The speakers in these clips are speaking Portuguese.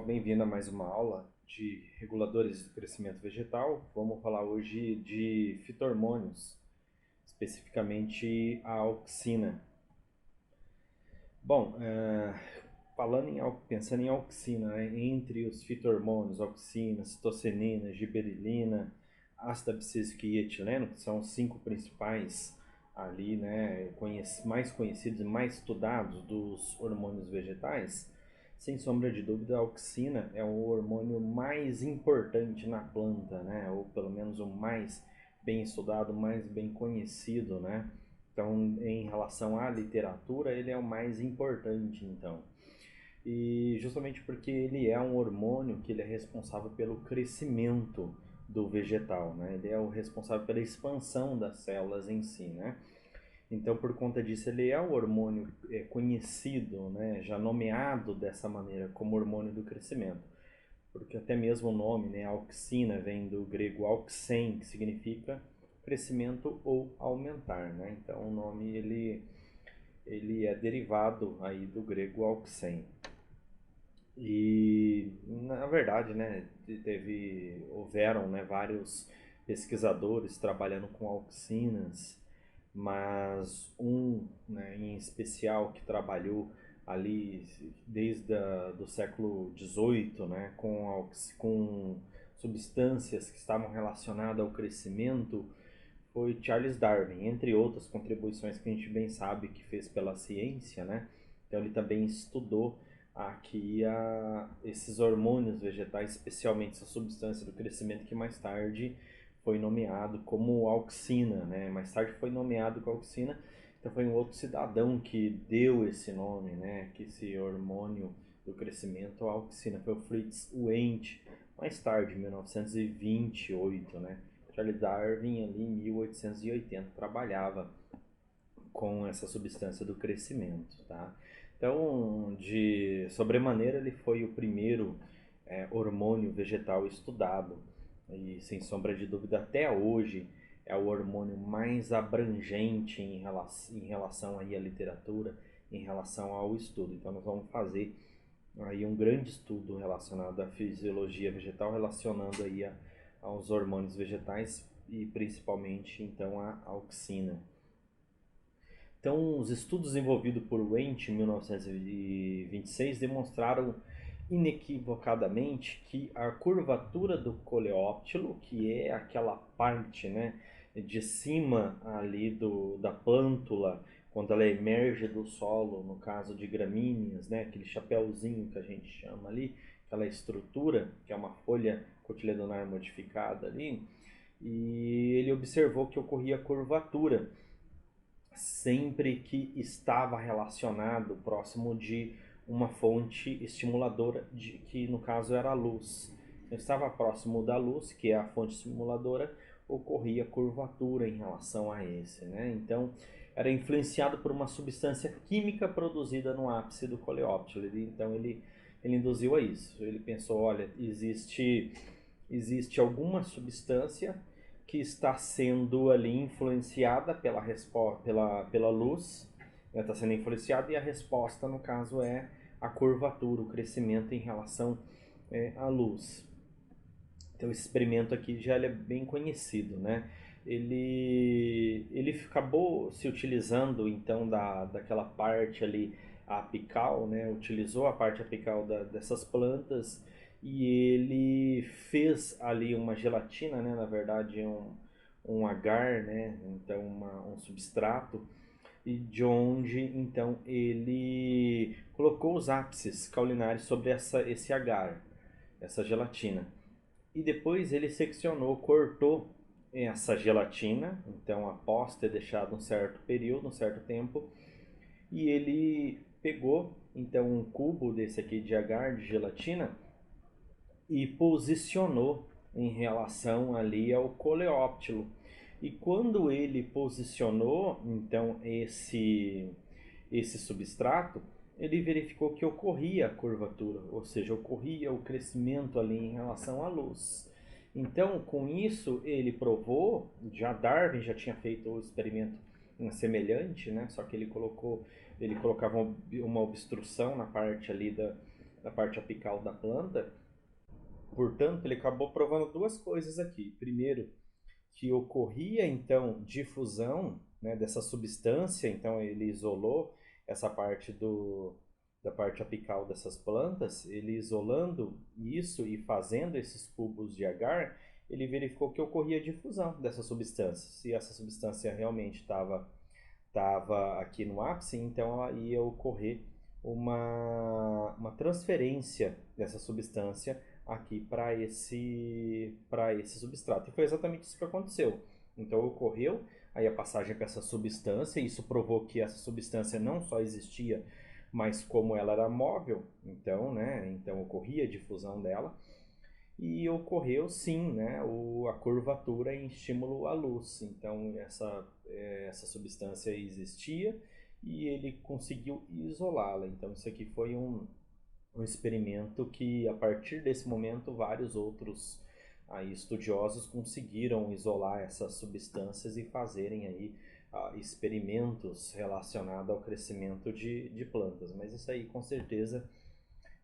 bem-vindo a mais uma aula de reguladores do crescimento vegetal. Vamos falar hoje de fitormônios, especificamente a auxina. Bom, pensando em auxina, né, entre os fitormônios, auxina, citocinina, giberelina, ácido abscísico e etileno, que são os cinco principais ali, né, mais conhecidos e mais estudados dos hormônios vegetais. Sem sombra de dúvida, a auxina é o hormônio mais importante na planta, né? Ou pelo menos o mais bem estudado, mais bem conhecido, né? Então, em relação à literatura, ele é o mais importante, então. E justamente porque ele é um hormônio que ele é responsável pelo crescimento do vegetal, né? Ele é o responsável pela expansão das células em si, né? Então, por conta disso, ele é o hormônio conhecido, né, já nomeado dessa maneira como hormônio do crescimento. Porque até mesmo o nome, né, auxina, vem do grego auxen, que significa crescimento ou aumentar, né? Então, o nome ele é derivado aí do grego auxen. E, na verdade, né, houveram, né, vários pesquisadores trabalhando com auxinas, mas né, em especial que trabalhou ali desde do século XVIII, né, com substâncias que estavam relacionadas ao crescimento, foi Charles Darwin, entre outras contribuições que a gente bem sabe que fez pela ciência, né? Então ele também estudou aqui esses hormônios vegetais, especialmente essa substância do crescimento que mais tarde foi nomeado como auxina, né? Mais tarde foi nomeado como auxina, então foi um outro cidadão que deu esse nome, né? Que esse hormônio do crescimento, a auxina, foi o Fritz Wendt, mais tarde, em 1928, né? Charles Darwin ali em 1880 trabalhava com essa substância do crescimento, tá? Então, de sobremaneira, ele foi o primeiro hormônio vegetal estudado e, sem sombra de dúvida, até hoje é o hormônio mais abrangente em relação aí à literatura, em relação ao estudo. Então, nós vamos fazer aí um grande estudo relacionado à fisiologia vegetal, relacionando aí aos hormônios vegetais e principalmente então a auxina. Então, os estudos desenvolvidos por Wendt em 1926 demonstraram inequivocadamente que a curvatura do coleóptilo, que é aquela parte, né, de cima ali da plântula, quando ela emerge do solo, no caso de gramíneas, né, aquele chapéuzinho que a gente chama ali, aquela estrutura, que é uma folha cotiledonar modificada ali, e ele observou que ocorria curvatura sempre que estava relacionado próximo de uma fonte estimuladora, que no caso era a luz. Então, estava próximo da luz, que é a fonte estimuladora, ocorria curvatura em relação a esse, né? Então, era influenciado por uma substância química produzida no ápice do coleóptilo. Então, ele induziu a isso. Ele pensou, olha, existe alguma substância que está sendo ali influenciada pela luz, ela está sendo influenciada e a resposta, no caso, é a curvatura, o crescimento em relação à luz. Então, esse experimento aqui já é bem conhecido, né? Ele acabou se utilizando, então, daquela parte ali apical, né? Utilizou a parte apical dessas plantas e ele fez ali uma gelatina, né? Na verdade, um agar, né? Então, um substrato, e de onde então ele colocou os ápices caulinares sobre esse agar, essa gelatina. E depois ele seccionou, cortou essa gelatina, então após ter deixado um certo período, um certo tempo, e ele pegou então um cubo desse aqui de agar de gelatina e posicionou em relação ali ao coleóptilo. E quando ele posicionou então esse substrato, ele verificou que ocorria a curvatura, ou seja, ocorria o crescimento ali em relação à luz. Então, com isso, ele provou, já Darwin já tinha feito o experimento semelhante, né? Só que ele colocava uma obstrução na parte ali da parte apical da planta. Portanto, ele acabou provando duas coisas aqui. Primeiro, que ocorria então difusão, né, dessa substância, então ele isolou essa parte da parte apical dessas plantas, ele isolando isso e fazendo esses cubos de agar, ele verificou que ocorria difusão dessa substância. Se essa substância realmente estava aqui no ápice, então ela ia ocorrer uma transferência dessa substância aqui para esse substrato. E foi exatamente isso que aconteceu. Então ocorreu aí a passagem para essa substância, e isso provou que essa substância não só existia, mas como ela era móvel, então, né, então ocorria a difusão dela. E ocorreu sim, né, a curvatura em estímulo à luz. Então essa substância existia e ele conseguiu isolá-la. Então isso aqui foi um experimento que a partir desse momento vários outros aí, estudiosos conseguiram isolar essas substâncias e fazerem aí experimentos relacionados ao crescimento de plantas. Mas isso aí com certeza,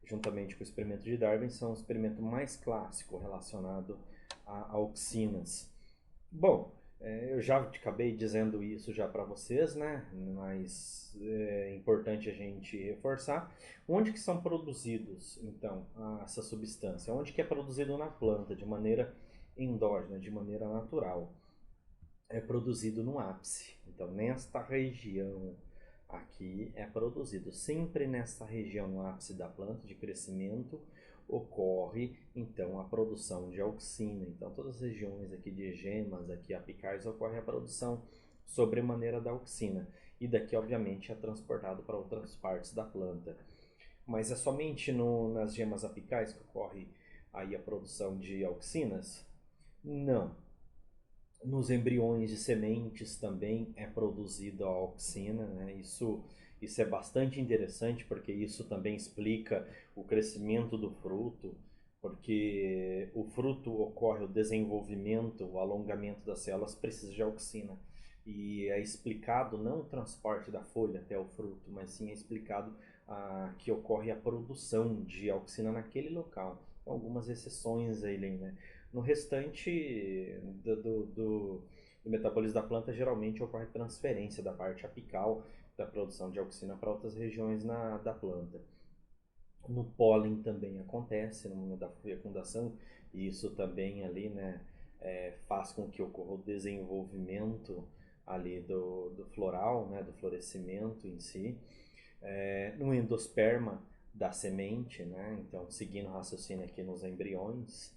juntamente com o experimento de Darwin, são o experimento mais clássico relacionado a auxinas. Bom, eu já acabei dizendo isso já para vocês, né? Mas é importante a gente reforçar. Onde que são produzidos, então, essa substância? Onde que é produzido na planta, de maneira endógena, de maneira natural? É produzido no ápice. Então, nesta região aqui é produzido. Sempre nesta região, no ápice da planta de crescimento, ocorre então a produção de auxina. Então, todas as regiões aqui de gemas, aqui apicais, ocorre a produção sobremaneira da auxina. E daqui, obviamente, é transportado para outras partes da planta. Mas é somente nas gemas apicais que ocorre aí a produção de auxinas? Não. Nos embriões de sementes também é produzida a auxina, né? Isso é bastante interessante porque isso também explica o crescimento do fruto, porque o fruto ocorre o desenvolvimento, o alongamento das células precisa de auxina. E é explicado não o transporte da folha até o fruto, mas sim é explicado que ocorre a produção de auxina naquele local. Então, algumas exceções aí, né? No restante do metabolismo da planta, geralmente ocorre transferência da parte apical da produção de auxina para outras regiões da planta. No pólen também acontece no momento da fecundação, e isso também ali, né, faz com que ocorra o desenvolvimento ali do floral, né, do florescimento em si. No endosperma da semente, né, então seguindo o raciocínio aqui nos embriões,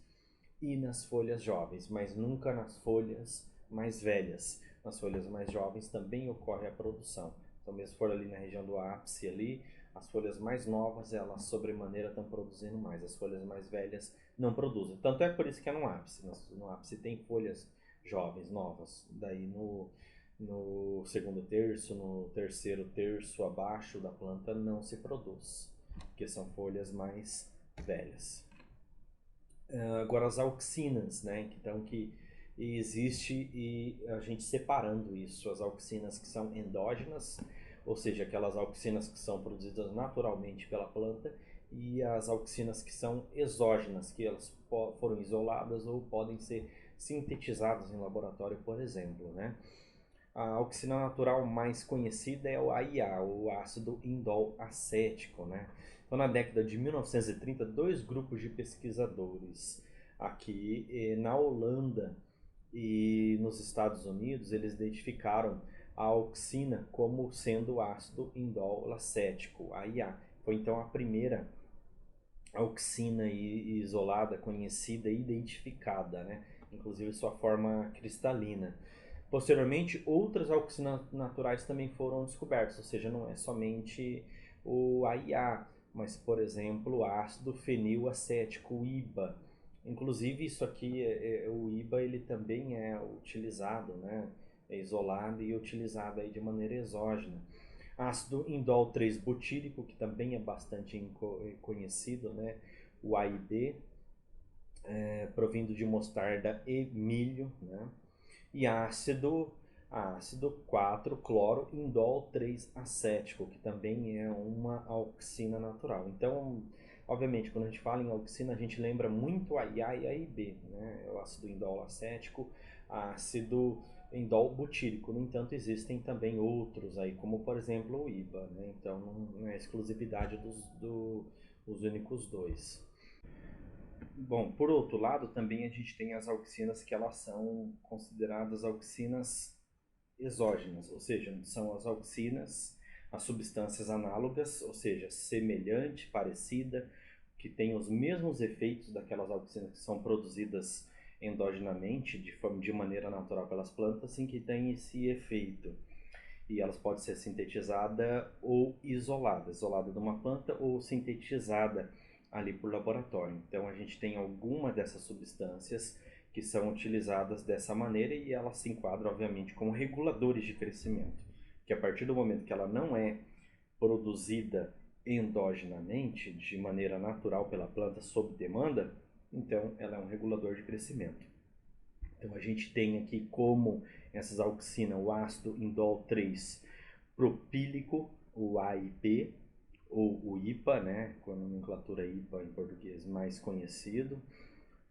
e nas folhas jovens, mas nunca nas folhas mais velhas. Nas folhas mais jovens também ocorre a produção. Então, mesmo se for ali na região do ápice ali, as folhas mais novas, elas sobremaneira estão produzindo mais. As folhas mais velhas não produzem. Tanto é por isso que é no ápice. No ápice tem folhas jovens, novas. Daí no segundo terço, no terceiro terço abaixo da planta não se produz, porque são folhas mais velhas. Agora as auxinas, né? Então que existe e a gente separando isso, as auxinas que são endógenas, ou seja, aquelas auxinas que são produzidas naturalmente pela planta, e as auxinas que são exógenas, que elas foram isoladas ou podem ser sintetizadas em laboratório, por exemplo, né? A auxina natural mais conhecida é o AIA, o ácido indol acético, né? Então, na década de 1930, dois grupos de pesquisadores aqui na Holanda e nos Estados Unidos, eles identificaram a auxina como sendo o ácido indol acético, AIA. Foi então a primeira auxina isolada, conhecida e identificada, né? Inclusive sua forma cristalina. Posteriormente, outras auxinas naturais também foram descobertas, ou seja, não é somente o AIA, mas, por exemplo, o ácido fenilacético, o IBA. Inclusive, isso aqui, o IBA, ele também é utilizado, né? É isolado e utilizado aí de maneira exógena. Ácido indol 3-butírico, que também é bastante conhecido, né? O AIB, provindo de mostarda e milho, né? E ácido 4-cloro indol 3-acético, que também é uma auxina natural. Então, Obviamente, quando a gente fala em auxina, a gente lembra muito a IA e a IB, né? O ácido indol acético, ácido indol butírico. No entanto, existem também outros aí, como por exemplo o IBA, né? Então não é exclusividade dos únicos dois. Bom, por outro lado, também a gente tem as auxinas que elas são consideradas auxinas exógenas, ou seja, são as auxinas, as substâncias análogas, ou seja, semelhante, parecida, que tem os mesmos efeitos daquelas auxinas que são produzidas endogenamente, de maneira natural pelas plantas, sem que tem esse efeito. E elas podem ser sintetizada ou isolada de uma planta ou sintetizada ali por laboratório. Então a gente tem alguma dessas substâncias que são utilizadas dessa maneira e elas se enquadram obviamente como reguladores de crescimento, que a partir do momento que ela não é produzida endogenamente, de maneira natural pela planta sob demanda, então ela é um regulador de crescimento. Então a gente tem aqui como essas auxinas, o ácido indol 3 propílico, o AIP, ou o IPA, né, com a nomenclatura IPA em português mais conhecido,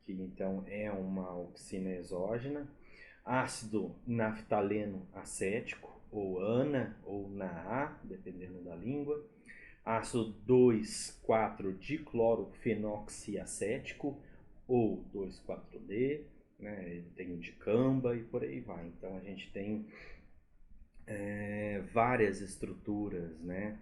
que então é uma auxina exógena. Ácido naftaleno acético, ou ANA, ou NaA, dependendo da língua. Ácido 2,4-diclorofenoxiacético, ou 2,4-D, né? Tem o dicamba e por aí vai. Então a gente tem várias estruturas, né,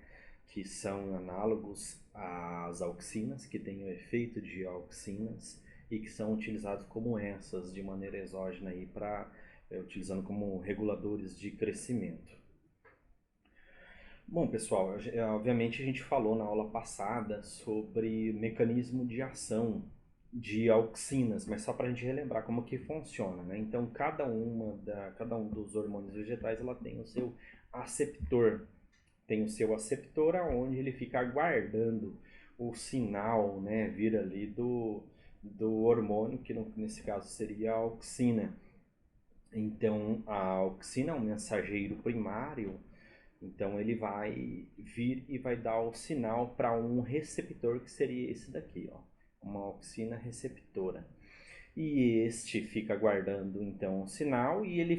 que são análogos às auxinas, que têm o efeito de auxinas e que são utilizados como essas de maneira exógena aí para utilizando como reguladores de crescimento. Bom, pessoal, obviamente a gente falou na aula passada sobre o mecanismo de ação de auxinas, mas só para a gente relembrar como que funciona, né? Então, cada um dos hormônios vegetais, ela tem o seu aceptor, onde ele fica aguardando o sinal, né, vir ali do hormônio, que nesse caso seria a auxina. Então, a auxina é um mensageiro primário, então ele vai vir e vai dar o sinal para um receptor que seria esse daqui, ó, uma auxina receptora. E este fica guardando então o sinal e ele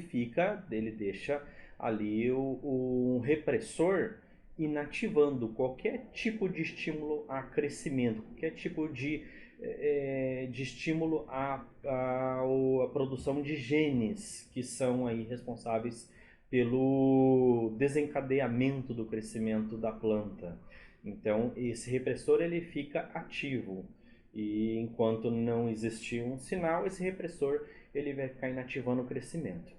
deixa ali um repressor inativando qualquer tipo de estímulo a crescimento, qualquer tipo de estímulo a produção de genes que são aí responsáveis pelo desencadeamento do crescimento da planta. Então esse repressor ele fica ativo e enquanto não existir um sinal, esse repressor ele vai ficar inativando o crescimento.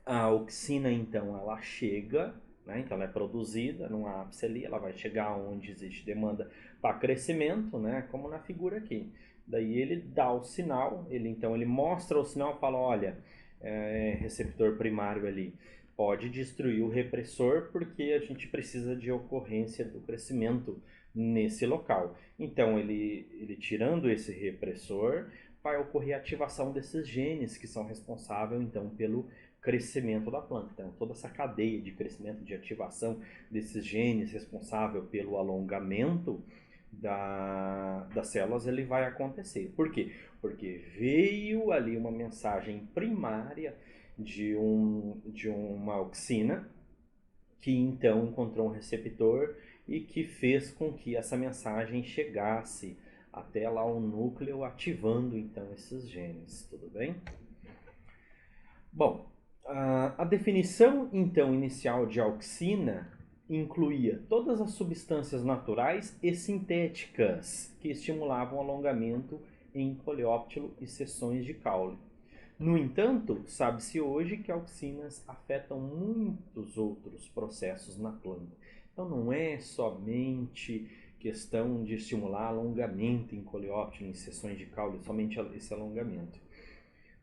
A auxina então ela chega, né? Então ela é produzida num ápice ali, ela vai chegar onde existe demanda para crescimento, né? Como na figura aqui. Daí ele dá o sinal, ele mostra o sinal e fala, olha, receptor primário ali, pode destruir o repressor porque a gente precisa de ocorrência do crescimento nesse local. Então ele tirando esse repressor, vai ocorrer a ativação desses genes que são responsáveis então pelo crescimento da planta. Então, toda essa cadeia de crescimento, de ativação desses genes responsável pelo alongamento das células, ele vai acontecer. Por quê? Porque veio ali uma mensagem primária de uma auxina que então encontrou um receptor e que fez com que essa mensagem chegasse até lá o núcleo, ativando então esses genes, tudo bem? Bom, a definição então inicial de auxina incluía todas as substâncias naturais e sintéticas que estimulavam o alongamento em coleóptilo e seções de caule. No entanto, sabe-se hoje que auxinas afetam muitos outros processos na planta. Então não é somente questão de estimular alongamento em coleóptilo, em seções de caule, somente esse alongamento.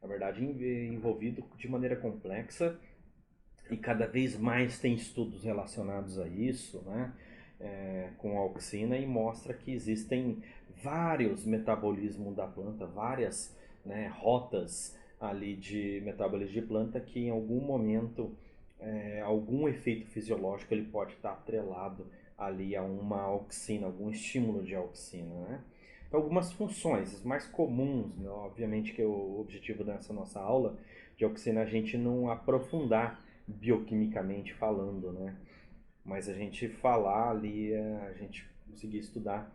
Na verdade, envolvido de maneira complexa e cada vez mais tem estudos relacionados a isso, né? Com a auxina e mostra que existem vários metabolismos da planta, várias, né, rotas ali de metabolismo de planta que em algum momento algum efeito fisiológico ele pode estar atrelado ali a uma auxina, algum estímulo de auxina, né? Então, algumas funções, as mais comuns, né? Obviamente que o objetivo dessa nossa aula de auxina é a gente não aprofundar bioquimicamente falando, né? Mas a gente falar ali, a gente conseguir estudar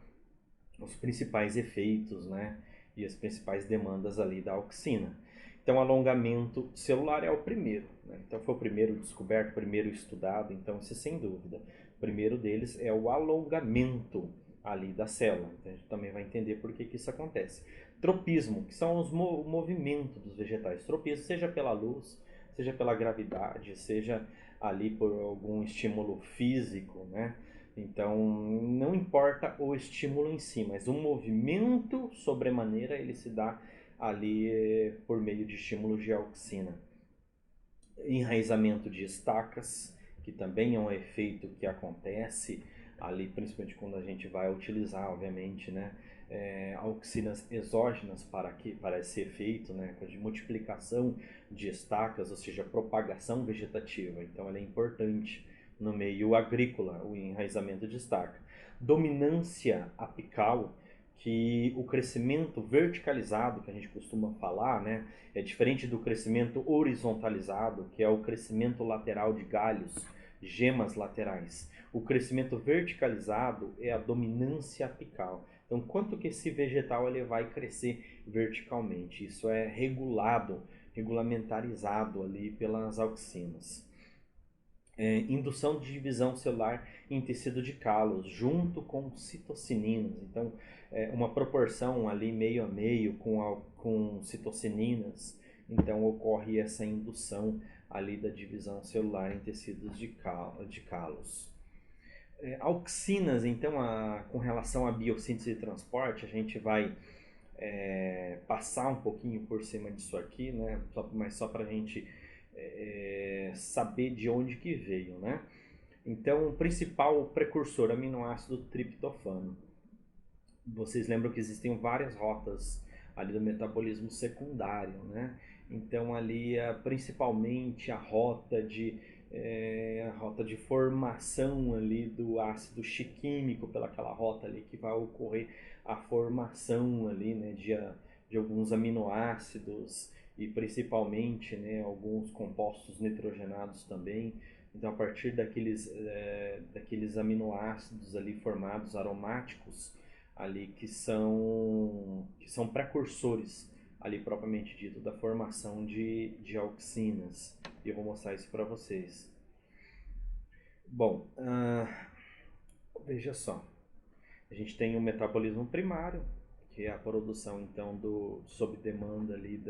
os principais efeitos, né? E as principais demandas ali da auxina. Então, alongamento celular é o primeiro, né? Então, foi o primeiro descoberto, o primeiro estudado. Então, isso sem dúvida. O primeiro deles é o alongamento ali da célula. Então, a gente também vai entender por que isso acontece. Tropismo, que são o movimento dos vegetais. Tropismo, seja pela luz, seja pela gravidade, seja ali por algum estímulo físico, né? Então, não importa o estímulo em si, mas o movimento sobremaneira ele se dá ali por meio de estímulos de auxina. Enraizamento de estacas, que também é um efeito que acontece ali, principalmente quando a gente vai utilizar, obviamente, né, auxinas exógenas para esse efeito, né, de multiplicação de estacas, ou seja, propagação vegetativa. Então, ela é importante no meio agrícola, o enraizamento de estaca. Dominância apical, que o crescimento verticalizado, que a gente costuma falar, né, é diferente do crescimento horizontalizado, que é o crescimento lateral de galhos, gemas laterais. O crescimento verticalizado é a dominância apical. Então, quanto que esse vegetal ele vai crescer verticalmente? Isso é regulado, regulamentarizado ali pelas auxinas. Indução de divisão celular em tecido de calos, junto com citocininas. Então, uma proporção ali meio a meio com citocininas. Então, ocorre essa indução ali da divisão celular em tecidos de calos. Auxinas, então, com relação à biossíntese e transporte, a gente vai passar um pouquinho por cima disso aqui, né? Mas só para a gente saber de onde que veio, né? Então, o principal precursor aminoácido triptofano. Vocês lembram que existem várias rotas ali do metabolismo secundário, né? Então, ali, principalmente a rota de formação ali do ácido chiquímico, pelaquela rota ali que vai ocorrer a formação ali, né, de alguns aminoácidos e principalmente, né, alguns compostos nitrogenados também. Então, a partir daqueles aminoácidos ali formados aromáticos ali que são precursores ali propriamente dito da formação de auxinas. E eu vou mostrar isso para vocês. Bom, veja só. A gente tem o metabolismo primário, que é a produção então sob demanda ali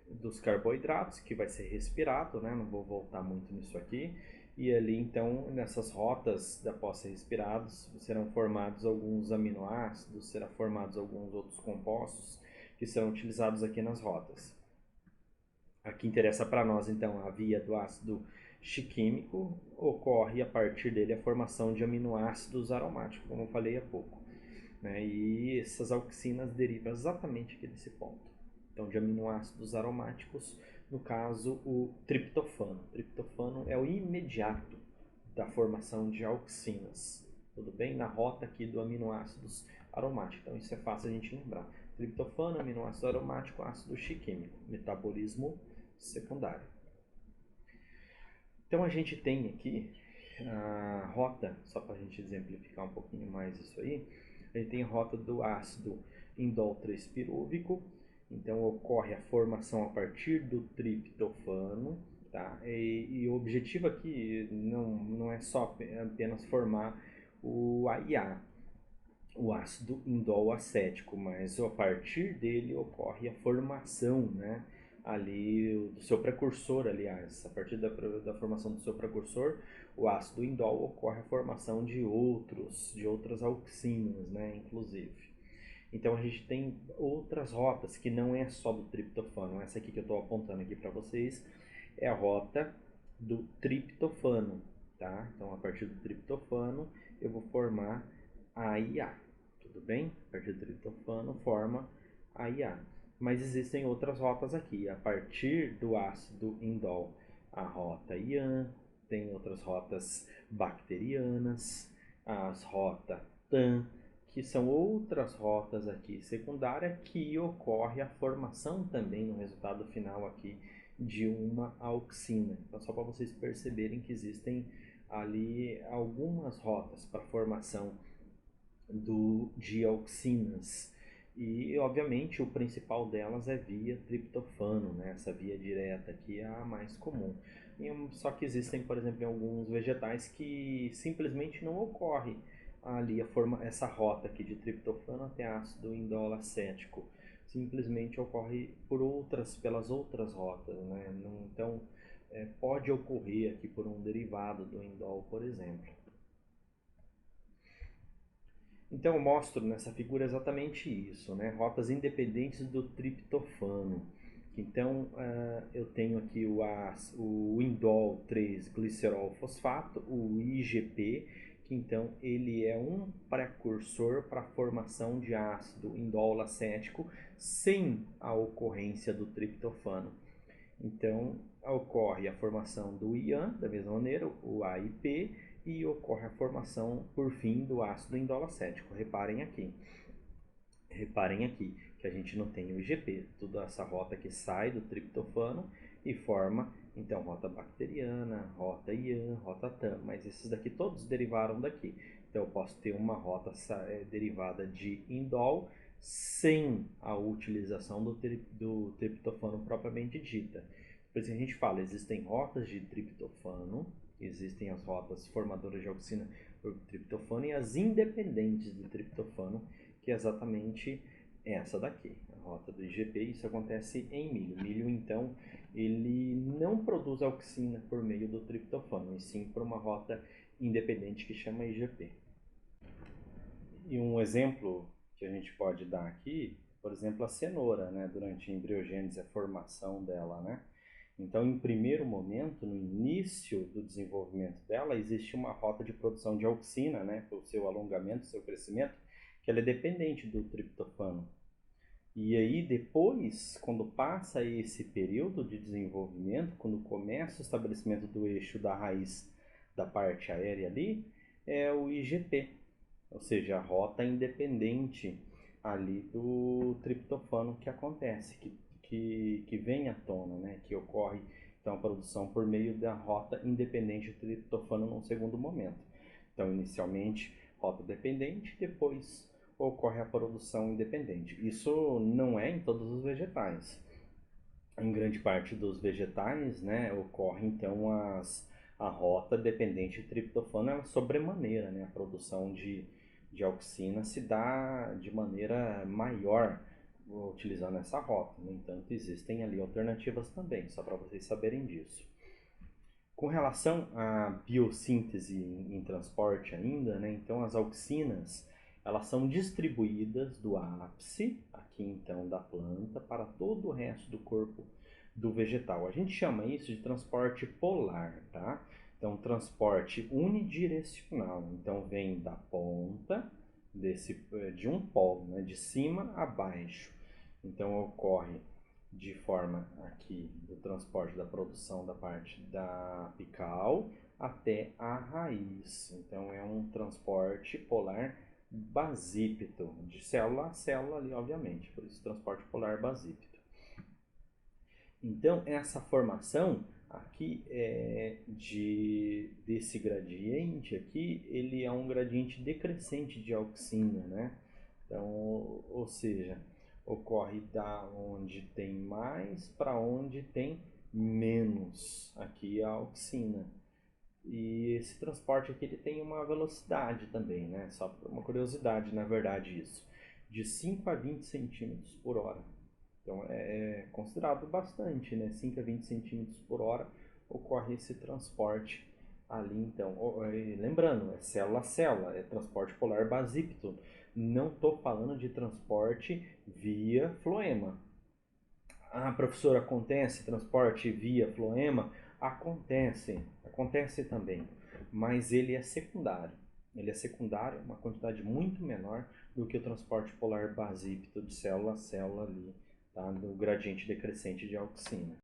dos carboidratos, que vai ser respirado, né? Não vou voltar muito nisso aqui. E ali então, nessas rotas após ser respirados, serão formados alguns aminoácidos, serão formados alguns outros compostos que serão utilizados aqui nas rotas. Aqui interessa para nós então a via do ácido chiquímico, ocorre a partir dele a formação de aminoácidos aromáticos, como eu falei há pouco, né? E essas auxinas derivam exatamente aqui desse ponto. Então, de aminoácidos aromáticos, no caso, o triptofano. O triptofano é o imediato da formação de auxinas, tudo bem? Na rota aqui do aminoácidos aromáticos. Então, isso é fácil a gente lembrar. Triptofano, aminoácido aromático, ácido chiquímico, metabolismo secundário. Então, a gente tem aqui a rota, só para a gente exemplificar um pouquinho mais isso aí, a gente tem a rota do ácido indol 3-pirúvico. Então ocorre a formação a partir do triptofano, tá? E o objetivo aqui não é só apenas formar o AIA, o ácido indol acético, mas a partir dele ocorre a formação, né, ali do seu precursor, aliás, a partir da formação do seu precursor, o ácido indol, ocorre a formação de outras auxinas, né, inclusive. Então a gente tem outras rotas que não é só do triptofano. Essa aqui que eu estou apontando aqui para vocês é a rota do triptofano, tá? Então a partir do triptofano eu vou formar a IA, tudo bem? A partir do triptofano forma a IA. Mas existem outras rotas aqui. A partir do ácido indol, a rota IAN, tem outras rotas bacterianas. as rotas TAM, que são outras rotas aqui secundárias que ocorre a formação também no resultado final aqui de uma auxina. Então, só para vocês perceberem que existem ali algumas rotas para formação de auxinas. E, obviamente, o principal delas é via triptofano, né? Essa via direta aqui é a mais comum. Só que existem, por exemplo, em alguns vegetais que simplesmente não ocorre ali essa rota aqui de triptofano até ácido indol acético. Simplesmente ocorre pelas outras rotas, né? Então, pode ocorrer aqui por um derivado do indol, por exemplo. Então eu mostro nessa figura exatamente isso, né? Rotas independentes do triptofano. Então eu tenho aqui o indol 3-glicerol fosfato, o IGP, que então ele é um precursor para a formação de ácido indol acético sem a ocorrência do triptofano. Então ocorre a formação do IAN, da mesma maneira, o AIP, e ocorre a formação, por fim, do ácido indol acético. Reparem aqui que a gente não tem o IGP, toda essa rota que sai do triptofano e forma, então, rota bacteriana, rota IAN, rota TAM, mas esses daqui todos derivaram daqui. Então, eu posso ter uma rota derivada de indol sem a utilização do triptofano propriamente dita. Por isso a gente fala, existem rotas de triptofano, existem as rotas formadoras de auxina por triptofano e as independentes do triptofano, que é exatamente essa daqui, a rota do IGP. Isso acontece em milho. Milho, então, ele não produz auxina por meio do triptofano, e sim por uma rota independente que chama IGP. E um exemplo que a gente pode dar aqui, por exemplo, a cenoura, né, durante a embriogênese, a formação dela, né? Então, em primeiro momento, no início do desenvolvimento dela, existe uma rota de produção de auxina, né, para o seu alongamento, seu crescimento, que ela é dependente do triptofano. E aí depois, quando passa esse período de desenvolvimento, quando começa o estabelecimento do eixo da raiz da parte aérea ali, é o IGP, ou seja, a rota independente ali do triptofano que acontece, que vem à tona, né? Que ocorre então a produção por meio da rota independente do triptofano num segundo momento. Então, inicialmente, rota dependente, depois ocorre a produção independente. Isso não é em todos os vegetais. Em grande parte dos vegetais, né, ocorre então a rota dependente de triptofano, ela sobremaneira, né? A produção de auxina se dá de maneira maior utilizando essa rota. No entanto, existem ali alternativas também, só para vocês saberem disso. Com relação à biossíntese em transporte ainda, né, então as auxinas elas são distribuídas do ápice, aqui então da planta, para todo o resto do corpo do vegetal. A gente chama isso de transporte polar, tá? Então, transporte unidirecional. Então, vem da ponta de um polo, né, de cima a baixo. Então, ocorre de forma aqui do transporte da produção da parte da apical até a raiz. Então, é um transporte polar basípito, de célula a célula ali, obviamente, por isso transporte polar basípito. Então, essa formação aqui desse gradiente aqui, ele é um gradiente decrescente de auxina, né? Então, ou seja, ocorre da onde tem mais para onde tem menos aqui a auxina. E esse transporte aqui ele tem uma velocidade também, né? Só por uma curiosidade, na verdade, isso. De 5 a 20 centímetros por hora. Então é considerado bastante, né? 5 a 20 centímetros por hora ocorre esse transporte ali, então. Lembrando, é célula a célula, é transporte polar basípto. Não estou falando de transporte via floema. Ah, professor, acontece transporte via floema? Acontece também, mas ele é secundário. Ele é secundário, uma quantidade muito menor do que o transporte polar basípto de célula a célula ali, tá? Do gradiente decrescente de auxina.